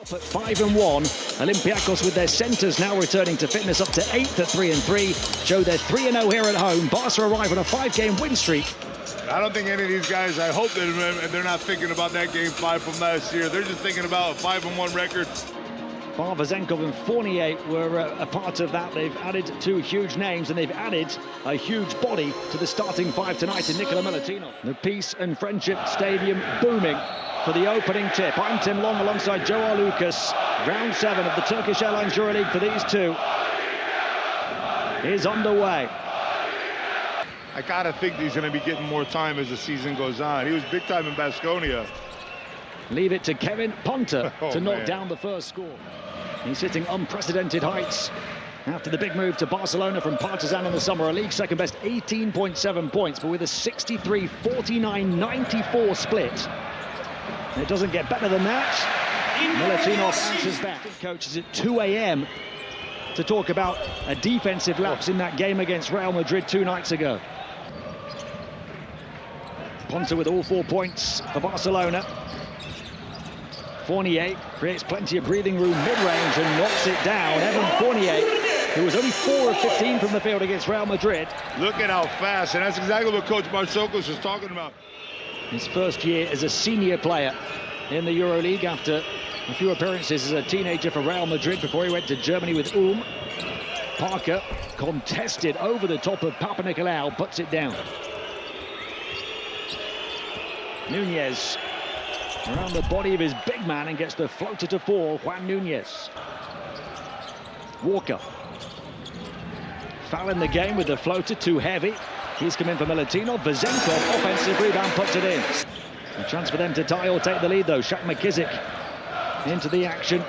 Up at 5-1, Olympiacos with their centres now returning to fitness, up to 8th at 3-3. Show they're 3-0 here at home. Barca arrive on a 5-game win streak. I don't think any of these guys, I hope that they're not thinking about that game 5 from last year. They're just thinking about a 5-1 record. Vazenkov and Fournier were a part of that. They've added 2 huge names, and they've added a huge body to the starting 5 tonight in Nicola Milutino. The Peace and Friendship Stadium booming for the opening tip. I'm Tim Long alongside Joe Lucas. Round 7 of the Turkish Airlines Euroleague for these two is underway. I gotta think he's gonna be getting more time as the season goes on. He was big time in Baskonia. Leave it to Kevin Ponta to knock down the first score. He's hitting unprecedented heights after the big move to Barcelona from Partizan in the summer. A league second best 18.7 points, but with a 63-49-94 split. It doesn't get better than that. Milutino answers that. Coach is at 2 a.m. to talk about a defensive lapse in that game against Real Madrid 2 nights ago. Ponta with all 4 points for Barcelona. Fournier creates plenty of breathing room mid-range and knocks it down. Evan Fournier, who was only 4 of 15 from the field against Real Madrid. Look at how fast, and that's exactly what Coach Barcelona was talking about. His first year as a senior player in the EuroLeague after a few appearances as a teenager for Real Madrid before he went to Germany with Parker contested over the top of Papanikolaou, puts it down. Nunez around the body of his big man and gets the floater to fall. Juan Nunez. Walker. Foul in the game with the floater, too heavy. He's come in for Milutino. Vazenkov, offensive rebound, puts it in. A chance for them to tie or take the lead, though. Shaq McKissick into the action.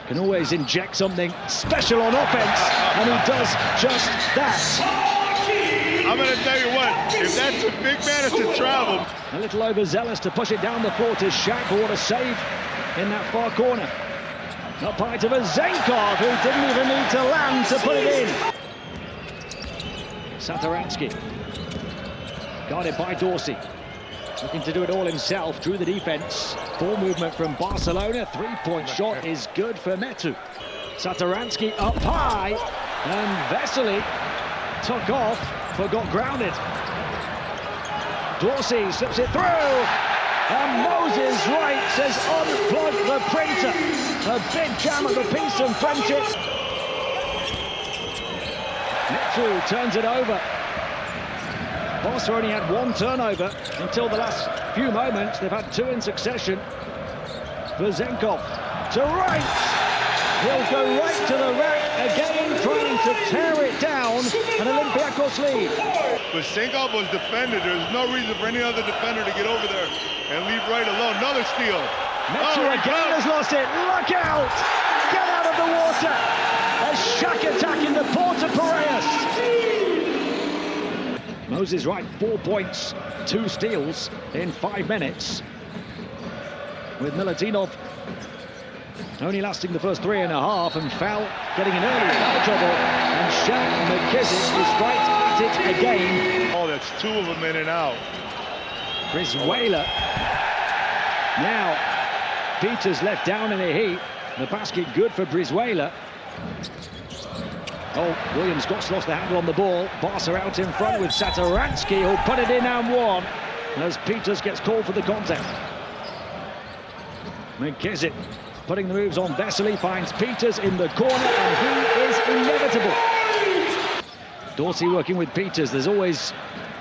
Can always inject something special on offense, and he does just that. I'm going to tell you what, if that's a big man, it's a travel. A little overzealous to push it down the floor to Shaq, but what a save in that far corner. Up high to Vazenkov, who didn't even need to land to put it in. Satoransky, guarded by Dorsey. Looking to do it all himself, drew the defense. Ball movement from Barcelona, 3-point shot is good for Metu. Satoransky up high, and Vesely took off, but got grounded. Dorsey slips it through, and Moses Wright says unplug the printer. A big jam at the Peace and Friendship. Metu turns it over. Barca only had 1 turnover until the last few moments. They've had 2 in succession. Vazenkov to Wright. He'll go right to the rack again, trying to tear it down. An Olympiacos lead. Vazenkov was defended. There's no reason for any other defender to get over there and leave Wright alone. Another steal. Metu again has lost it. Look out! Get out of the water! A Shaq attack in the Porta Piraeus. Moses Wright, 4 points, 2 steals in 5 minutes. With Milutino only lasting the first 3.5, and foul getting an early foul trouble. And Shaq McKissick is right at it again. Oh, that's 2 of them in and out. Brizuela. Now, Peters left down in a heap. The basket good for Brizuela. Oh, Williams-Goss lost the handle on the ball. Barca out in front with Satoransky, who'll put it in and 1 as Peters gets called for the contact. McKissick putting the moves on Vesely, finds Peters in the corner, and he is inevitable. Dorsey working with Peters. There's always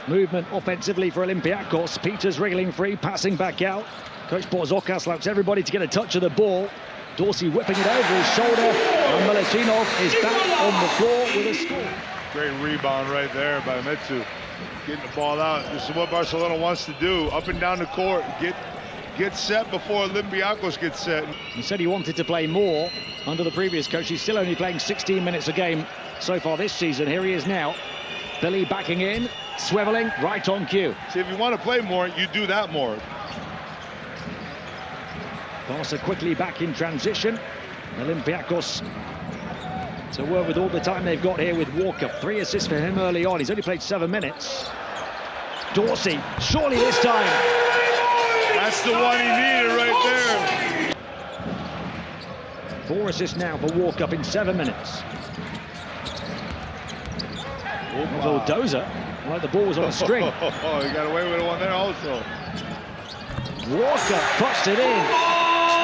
movement offensively for Olympiacos. Peters wriggling free, passing back out. Coach Borzokas likes everybody to get a touch of the ball. Dorsey whipping it over his shoulder, and Milutino is back on the floor with a score. Great rebound right there by Metu. Getting the ball out. This is what Barcelona wants to do. Up and down the court. Get set before Olympiacos gets set. He said he wanted to play more under the previous coach. He's still only playing 16 minutes a game so far this season. Here he is now. Billy backing in, swiveling, right on cue. See, if you want to play more, you do that more. Barca quickly back in transition. Olympiacos to work with all the time they've got here with Walker. 3 assists for him early on. He's only played 7 minutes. Dorsey, surely this time. That's the one he needed right there. 4 assists now for Walkup in 7 minutes. Vildoza, like the ball was on a string. Oh, he got away with one there also. Walkup puts it in.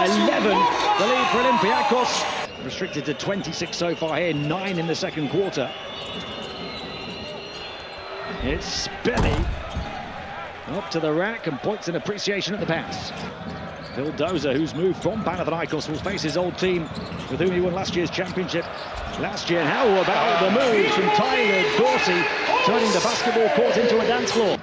11, the lead for Olympiacos. Restricted to 26 so far here, 9 in the second quarter. It's Billy up to the rack and points an appreciation at the pass. Vildoza, who's moved from Panathinaikos, will face his old team with whom he won last year's championship last year. And how about the moves from Tyler Dorsey, turning the basketball court into a dance floor?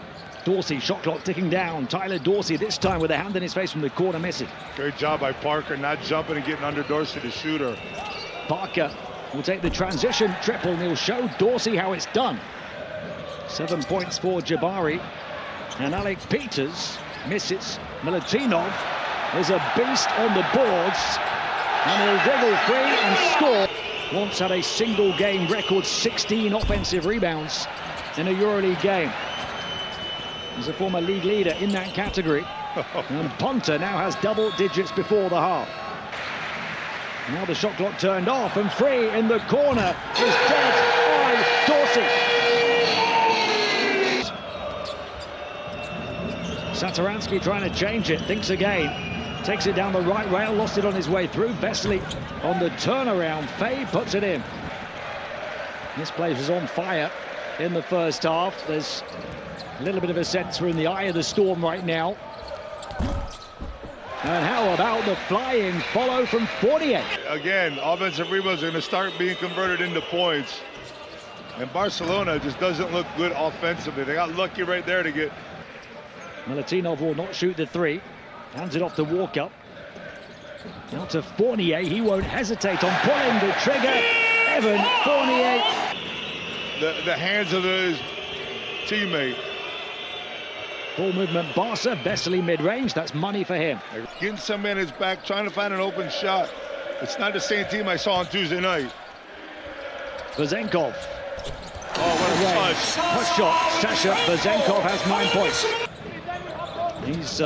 Dorsey, shot clock ticking down. Tyler Dorsey, this time with a hand in his face from the corner, missing. Great job by Parker, not jumping and getting under Dorsey, the shooter. Barca will take the transition triple and he'll show Dorsey how it's done. 7 points for Jabari. And Alec Peters misses. Milutinov is a beast on the boards. And he'll wriggle free and score. Once had a single game record 16 offensive rebounds in a Euroleague game. He's a former league leader in that category. And Punter now has double digits before the half. Now the shot clock turned off and free in the corner is dead by Dorsey. Satoransky trying to change it, thinks again. Takes it down the right rail, lost it on his way through. Vesely on the turnaround fade, puts it in. This place was on fire in the first half. There's a little bit of a sense we're in the eye of the storm right now. And how about the flying follow from 48? Again, offensive rebounds are going to start being converted into points. And Barcelona just doesn't look good offensively. They got lucky right there to get... Milutinov will not shoot the three. Hands it off to Walkup. Now to Fournier. He won't hesitate on pulling the trigger. Evan Fournier. The hands of his teammate. Ball movement, Barca, Vesely mid-range. That's money for him. Getting some in his back, trying to find an open shot. It's not the same team I saw on Tuesday night. Vezenkov. Oh, what a touch. Push shot. Sasha Vezenkov has 9 points. He's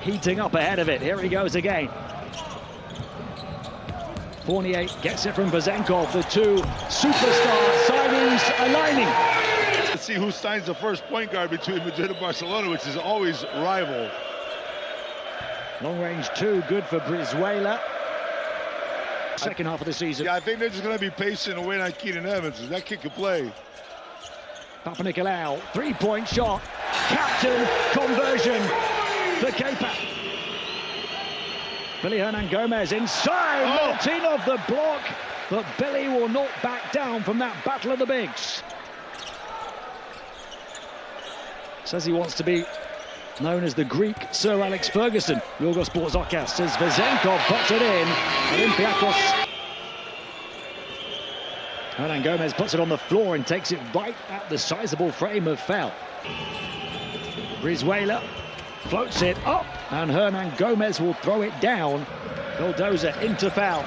heating up ahead of it. Here he goes again. Fournier gets it from Vezenkov. The two superstar signings aligning. Let's see who signs the first point guard between Madrid and Barcelona, which is always rival. Long range two, good for Brizuela. Second half of the season. Yeah, I think they're just going to be patient and wait on Keenan Evans. That kid can play. Papanikolaou, three-point shot. Captain conversion for Kepa. Billy Hernan Gomez inside. Milutinov the block, but Billy will not back down from that battle of the bigs. Says he wants to be known as the Greek Sir Alex Ferguson. Yorgos Sportzokas says Vezenkov puts it in. Olympiacos. Hernan Gomez puts it on the floor and takes it right at the sizable frame of foul. Brizuela floats it up, and Hernan Gomez will throw it down. Vildoza into foul.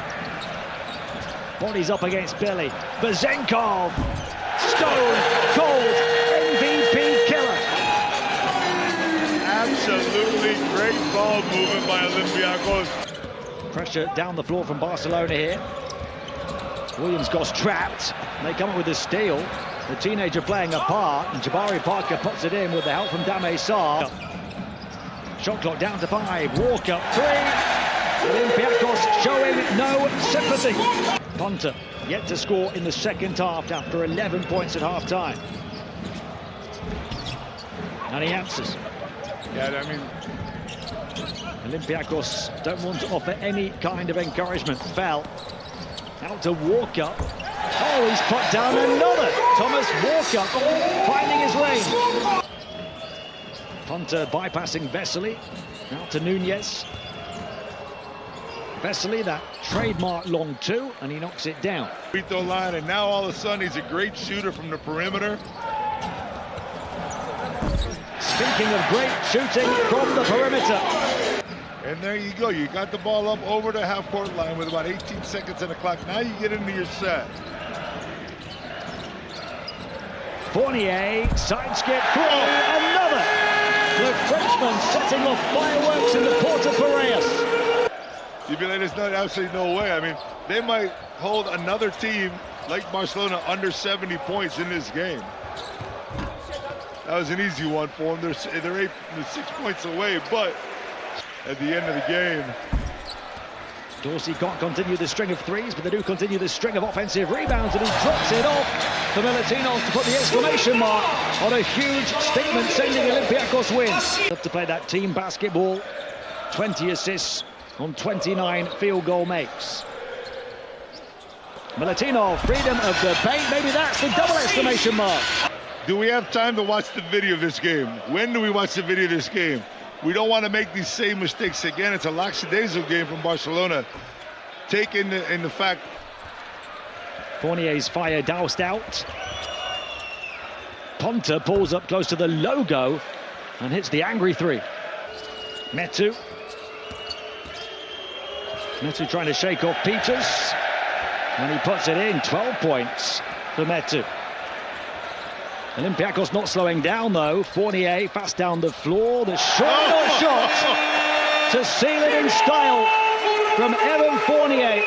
Bodies up against Billy. Vezenkov, stone cold MVP killer. Absolutely great ball movement by Olympiacos. Pressure down the floor from Barcelona here. Williams Goss trapped. They come up with a steal. The teenager playing a part, and Jabari Parker puts it in with the help from Dame Sarr. Shot clock down to 5. Walkup 3. Olympiacos showing no sympathy. Punter yet to score in the second half after 11 points at half-time. And he answers. Yeah, I mean... Olympiacos don't want to offer any kind of encouragement. Foul. Out to Walkup. Oh, he's put down another. Thomas Walkup finding his lane. Punter bypassing Vesely. Out to Nunez. Vesely, that trademark long two, and he knocks it down. Free throw line, and now all of a sudden he's a great shooter from the perimeter. Speaking of great shooting from the perimeter. And there you go. You got the ball up over the half-court line with about 18 seconds on the clock. Now you get into your set. Fournier, side skip, another. The Frenchman setting off fireworks in the Port of Piraeus. You'd be like, there's absolutely no way. I mean, they might hold another team like Barcelona under 70 points in this game. That was an easy one for them. They're 6 points away, but at the end of the game, Dorsey can't continue the string of threes, but they do continue the string of offensive rebounds, and he drops it off for Milutinos to put the exclamation mark on a huge statement, sending Olympiacos win. To play that team basketball, 20 assists on 29 field goal makes. Milutino, freedom of the paint, maybe that's the double exclamation mark. Do we have time to watch the video of this game? When do we watch the video of this game? We don't want to make these same mistakes again. It's a lackadaisical game from Barcelona. Take in the fact. Fournier's fire doused out. Ponta pulls up close to the logo and hits the angry three. Metu trying to shake off Peters, and he puts it in. 12 points for Metu. Olympiacos not slowing down though. Fournier fast down the floor. The shot to seal it in style from Evan Fournier.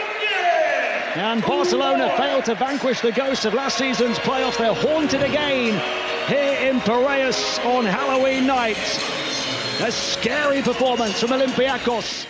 And Barcelona failed to vanquish the ghosts of last season's playoffs. They're haunted again here in Piraeus on Halloween night. A scary performance from Olympiacos.